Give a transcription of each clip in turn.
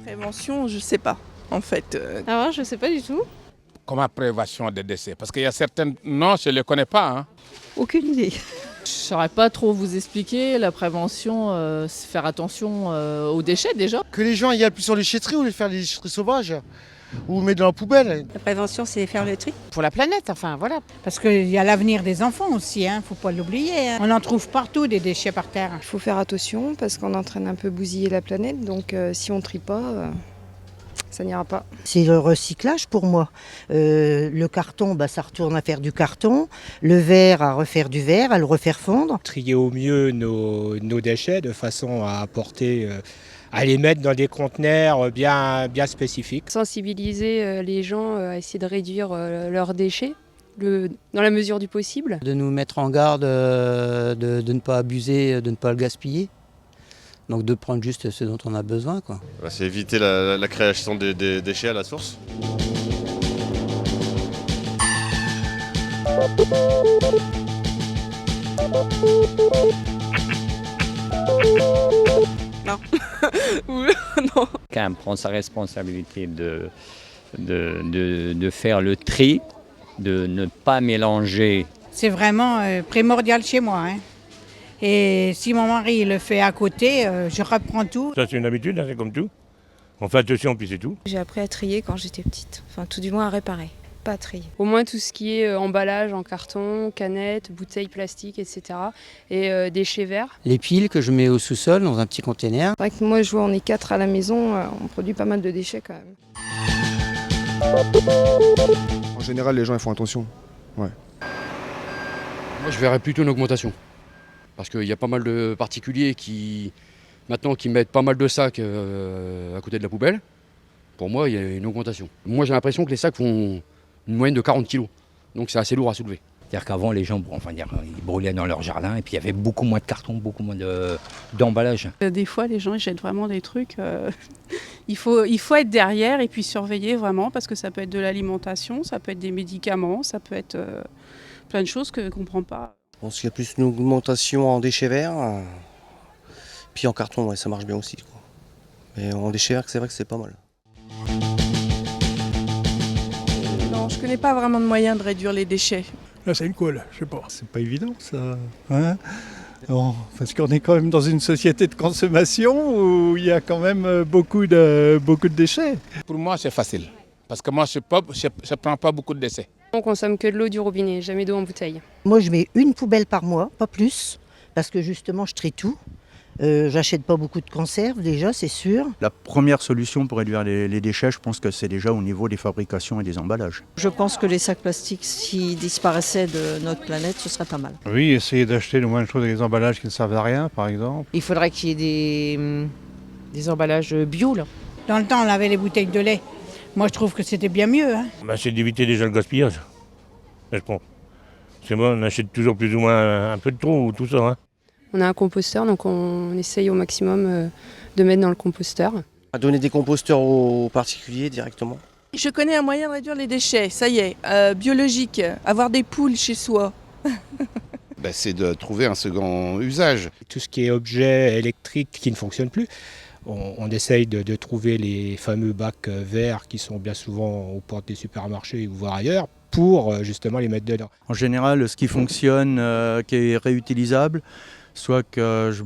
Prévention, je sais pas, en fait. Alors, je sais pas du tout. Comment prévention des décès? Parce qu'il y a certaines... Non, je ne les connais pas. Hein. Aucune idée. Je saurais pas trop vous expliquer. La prévention, c'est faire attention aux déchets déjà. Que les gens y aillent plus sur les déchetteries ou les faire les déchetteries sauvages ou mettre dans la poubelle. La prévention, c'est faire le tri. Pour la planète, enfin voilà. Parce qu'il y a l'avenir des enfants aussi, hein, faut pas l'oublier. Hein. On en trouve partout des déchets par terre. Il faut faire attention parce qu'on est en train d'un peu bousiller la planète, donc si on ne trie pas, ça n'ira pas. C'est le recyclage pour moi. Le carton, ça retourne à faire du carton. Le verre, à refaire du verre, à le refaire fondre. Trier au mieux nos déchets de façon à apporter... à les mettre dans des conteneurs bien spécifiques. Sensibiliser les gens à essayer de réduire leurs déchets dans la mesure du possible. De nous mettre en garde, de ne pas abuser, de ne pas le gaspiller. Donc de prendre juste ce dont on a besoin, quoi. C'est éviter la création des déchets à la source. Non. Non. Quand même prendre sa responsabilité de faire le tri, de ne pas mélanger. C'est vraiment primordial chez moi. Hein. Et si mon mari le fait à côté, je reprends tout. Ça c'est une habitude, hein, c'est comme tout. On fait attention puis c'est tout. J'ai appris à trier quand j'étais petite, enfin tout du moins à réparer. Pas à trier. Au moins tout ce qui est emballage en carton, canettes, bouteilles plastiques, etc. Et déchets verts. Les piles que je mets au sous-sol dans un petit container. C'est vrai que moi je vois on est 4 à la maison, on produit pas mal de déchets quand même. En général les gens ils font attention. Ouais. Moi je verrais plutôt une augmentation. Parce qu'il y a pas mal de particuliers qui mettent pas mal de sacs à côté de la poubelle. Pour moi il y a une augmentation. Moi j'ai l'impression que les sacs font une moyenne de 40 kg. Donc c'est assez lourd à soulever. C'est-à-dire qu'avant, les gens ils brûlaient dans leur jardin et puis il y avait beaucoup moins de carton, beaucoup moins d'emballage. Des fois, les gens ils jettent vraiment des trucs. Il faut être derrière et puis surveiller vraiment parce que ça peut être de l'alimentation, ça peut être des médicaments, ça peut être plein de choses qu'on ne comprend pas. Je pense qu'il y a plus une augmentation en déchets verts. Puis en carton, ouais, ça marche bien aussi. Quoi. Mais en déchets verts, c'est vrai que c'est pas mal. Non, je connais pas vraiment de moyen de réduire les déchets. Là, c'est une colle, je sais pas. C'est pas évident, ça. Hein bon, parce qu'on est quand même dans une société de consommation où il y a quand même beaucoup de déchets. Pour moi, c'est facile. Parce que moi, je ne prends pas beaucoup de déchets. On consomme que de l'eau du robinet, jamais d'eau en bouteille. Moi, je mets une poubelle par mois, pas plus, parce que justement, je trie tout. J'achète pas beaucoup de conserves déjà, c'est sûr. La première solution pour réduire les déchets, je pense que c'est déjà au niveau des fabrications et des emballages. Je pense que les sacs plastiques, s'ils disparaissaient de notre planète, ce serait pas mal. Oui, essayer d'acheter le moins de choses avec des emballages qui ne servent à rien, par exemple. Il faudrait qu'il y ait des emballages bio, là. Dans le temps, on avait les bouteilles de lait. Moi, je trouve que c'était bien mieux. Hein. C'est d'éviter déjà le gaspillage, je pense. C'est bon, on achète toujours plus ou moins un peu de trop, tout ça. Hein. On a un composteur, donc on essaye au maximum de mettre dans le composteur. À donner des composteurs aux particuliers directement. Je connais un moyen de réduire les déchets, ça y est, biologique, avoir des poules chez soi. C'est de trouver un second usage. Tout ce qui est objet électrique qui ne fonctionne plus, on essaye de trouver les fameux bacs verts qui sont bien souvent aux portes des supermarchés ou voire ailleurs pour justement les mettre dedans. En général, ce qui fonctionne, qui est réutilisable, soit que je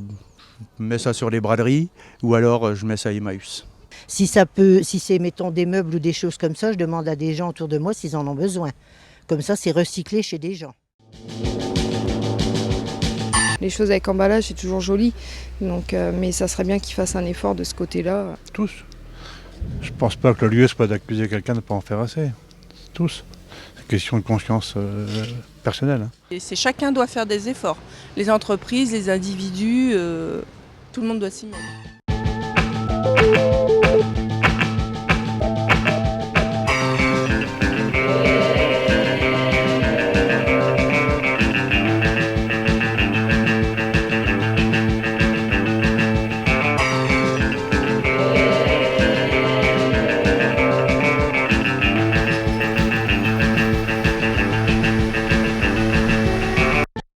mets ça sur les braderies ou alors je mets ça à Emmaüs. Si c'est mettons des meubles ou des choses comme ça, je demande à des gens autour de moi s'ils en ont besoin. Comme ça, c'est recyclé chez des gens. Les choses avec emballage, c'est toujours joli, donc, mais ça serait bien qu'ils fassent un effort de ce côté-là. Tous. Je pense pas que le lieu soit d'accuser quelqu'un de ne pas en faire assez. Tous. C'est une question de conscience personnelle. Hein. Et chacun doit faire des efforts. Les entreprises, les individus, tout le monde doit s'y mettre.